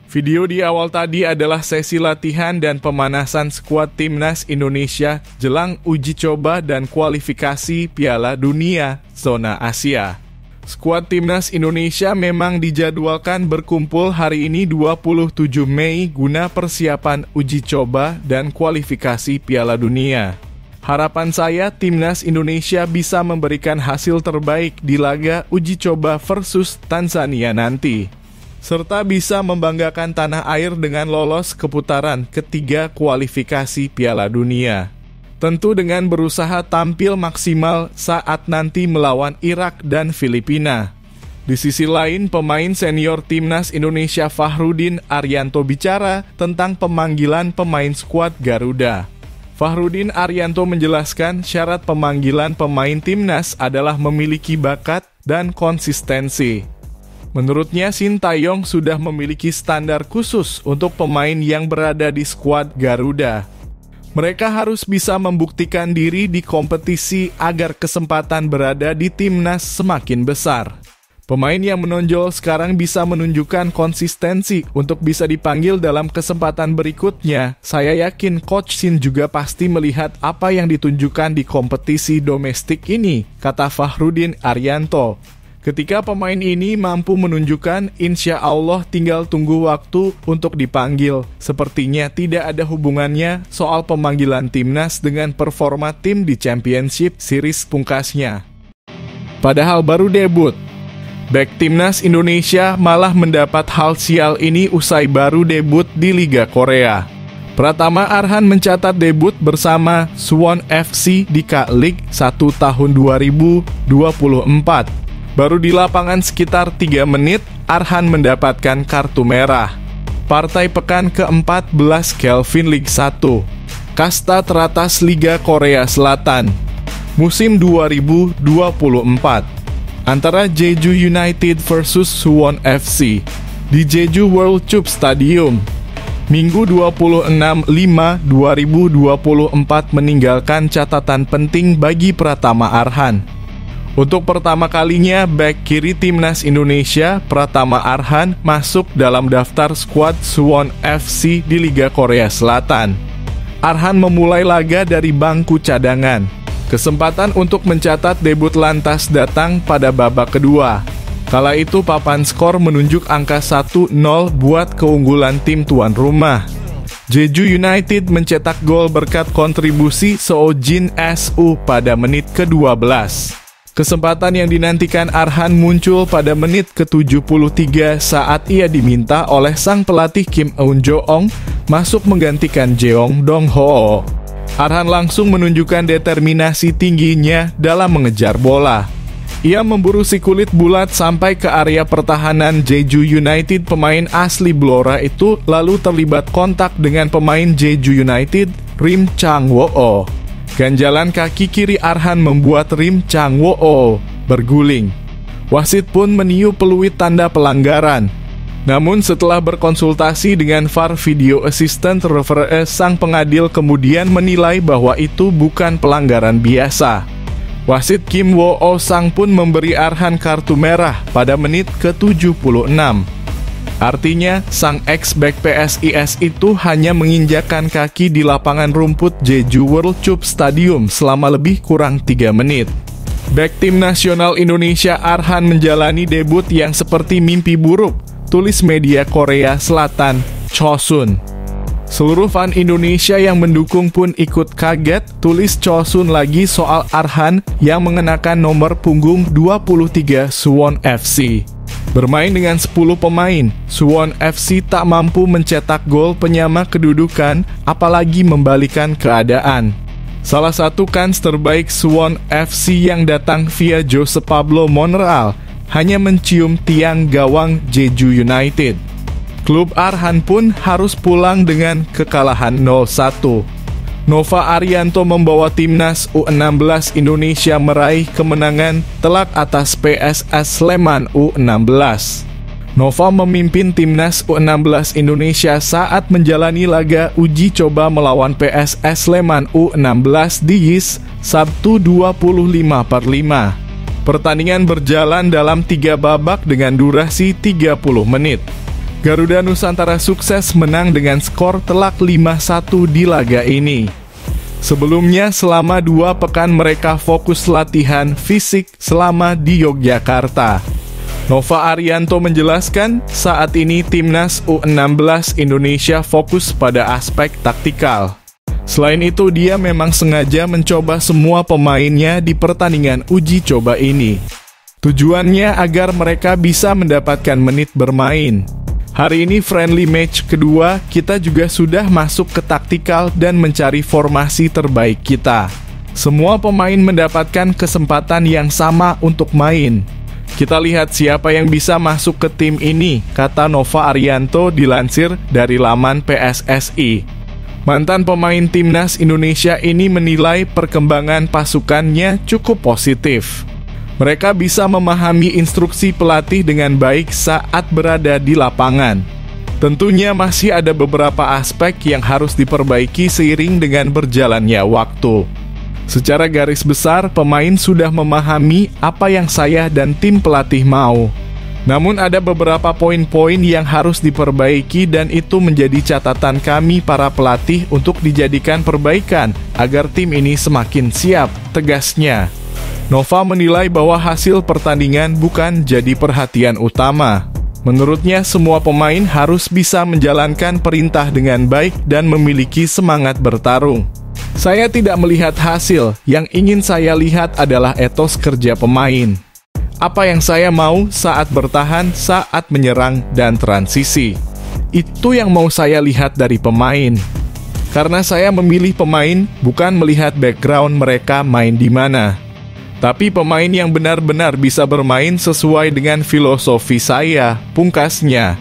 Video di awal tadi adalah sesi latihan dan pemanasan skuad Timnas Indonesia jelang uji coba dan kualifikasi Piala Dunia Zona Asia. Skuad Timnas Indonesia memang dijadwalkan berkumpul hari ini 27 Mei guna persiapan uji coba dan kualifikasi Piala Dunia. Harapan saya Timnas Indonesia bisa memberikan hasil terbaik di laga uji coba versus Tanzania nanti, serta bisa membanggakan tanah air dengan lolos ke putaran ketiga kualifikasi Piala Dunia. Tentu dengan berusaha tampil maksimal saat nanti melawan Irak dan Filipina. Di sisi lain, pemain senior Timnas Indonesia Fahrudin Arianto bicara tentang pemanggilan pemain skuad Garuda. Fahrudin Arianto menjelaskan syarat pemanggilan pemain Timnas adalah memiliki bakat dan konsistensi. Menurutnya, Sintayong sudah memiliki standar khusus untuk pemain yang berada di skuad Garuda. Mereka harus bisa membuktikan diri di kompetisi agar kesempatan berada di Timnas semakin besar. Pemain yang menonjol sekarang bisa menunjukkan konsistensi untuk bisa dipanggil dalam kesempatan berikutnya. Saya yakin Coach Sin juga pasti melihat apa yang ditunjukkan di kompetisi domestik ini, kata Fahrudin Arianto. Ketika pemain ini mampu menunjukkan, insya Allah tinggal tunggu waktu untuk dipanggil. Sepertinya tidak ada hubungannya soal pemanggilan Timnas dengan performa tim di Championship Series pungkasnya. Padahal baru debut, bek Timnas Indonesia malah mendapat hal sial ini usai baru debut di Liga Korea. Pratama Arhan mencatat debut bersama Suwon FC di K-League 1 tahun 2024. Baru di lapangan sekitar 3 menit, Arhan mendapatkan kartu merah. Partai pekan ke-14 Kelvin League 1, kasta teratas Liga Korea Selatan, musim 2024, antara Jeju United versus Suwon FC di Jeju World Cup Stadium. Minggu 26/5/2024 meninggalkan catatan penting bagi Pratama Arhan. Untuk pertama kalinya, bek kiri Timnas Indonesia, Pratama Arhan, masuk dalam daftar skuad Suwon FC di Liga Korea Selatan. Arhan memulai laga dari bangku cadangan. Kesempatan untuk mencatat debut lantas datang pada babak kedua. Kala itu papan skor menunjuk angka 1-0 buat keunggulan tim tuan rumah. Jeju United mencetak gol berkat kontribusi Seo Jin Su pada menit ke-12. Kesempatan yang dinantikan Arhan muncul pada menit ke-73 saat ia diminta oleh sang pelatih Kim Eun-joong masuk menggantikan Jeong Dong-ho. Arhan langsung menunjukkan determinasi tingginya dalam mengejar bola. Ia memburu si kulit bulat sampai ke area pertahanan Jeju United. Pemain asli Blora itu lalu terlibat kontak dengan pemain Jeju United, Rim Chang-woo. Ganjalan kaki kiri Arhan membuat Rim Chang-woo berguling. Wasit pun meniup peluit tanda pelanggaran. Namun setelah berkonsultasi dengan VAR Video Assistant Referee, sang pengadil kemudian menilai bahwa itu bukan pelanggaran biasa. Wasit Kim Woo-sang pun memberi Arhan kartu merah pada menit ke-76. Artinya, sang ex-bek PSIS itu hanya menginjakkan kaki di lapangan rumput Jeju World Cup Stadium selama lebih kurang 3 menit. Bek tim nasional Indonesia Arhan menjalani debut yang seperti mimpi buruk, tulis media Korea Selatan, Chosun. Seluruh fan Indonesia yang mendukung pun ikut kaget, tulis Chosun lagi soal Arhan yang mengenakan nomor punggung 23 Suwon FC. Bermain dengan 10 pemain, Suwon FC tak mampu mencetak gol penyama kedudukan, apalagi membalikan keadaan. Salah satu kans terbaik Suwon FC yang datang via Jose Pablo Monreal hanya mencium tiang gawang Jeju United. Klub Arhan pun harus pulang dengan kekalahan 0-1. Nova Arianto membawa timnas U16 Indonesia meraih kemenangan telak atas PSS Sleman U16. Nova memimpin timnas U16 Indonesia saat menjalani laga uji coba melawan PSS Sleman U16 di YIS Sabtu 25/5. Pertandingan berjalan dalam 3 babak dengan durasi 30 menit. Garuda Nusantara sukses menang dengan skor telak 5-1 di laga ini. Sebelumnya, selama 2 pekan mereka fokus latihan fisik selama di Yogyakarta. Nova Arianto menjelaskan, saat ini Timnas U16 Indonesia fokus pada aspek taktikal. Selain itu, dia memang sengaja mencoba semua pemainnya di pertandingan uji coba ini. Tujuannya agar mereka bisa mendapatkan menit bermain. Hari ini friendly match kedua, kita juga sudah masuk ke taktikal dan mencari formasi terbaik kita. Semua pemain mendapatkan kesempatan yang sama untuk main. Kita lihat siapa yang bisa masuk ke tim ini, kata Nova Arianto dilansir dari laman PSSI. Mantan pemain Timnas Indonesia ini menilai perkembangan pasukannya cukup positif. Mereka bisa memahami instruksi pelatih dengan baik saat berada di lapangan. Tentunya masih ada beberapa aspek yang harus diperbaiki seiring dengan berjalannya waktu. Secara garis besar, pemain sudah memahami apa yang saya dan tim pelatih mau. Namun ada beberapa poin-poin yang harus diperbaiki dan itu menjadi catatan kami para pelatih untuk dijadikan perbaikan agar tim ini semakin siap, tegasnya. Nova menilai bahwa hasil pertandingan bukan jadi perhatian utama. Menurutnya, semua pemain harus bisa menjalankan perintah dengan baik dan memiliki semangat bertarung. Saya tidak melihat hasil, yang ingin saya lihat adalah etos kerja pemain. Apa yang saya mau saat bertahan, saat menyerang, dan transisi. Itu yang mau saya lihat dari pemain. Karena saya memilih pemain bukan melihat background mereka main di mana. Tapi pemain yang benar-benar bisa bermain sesuai dengan filosofi saya, pungkasnya.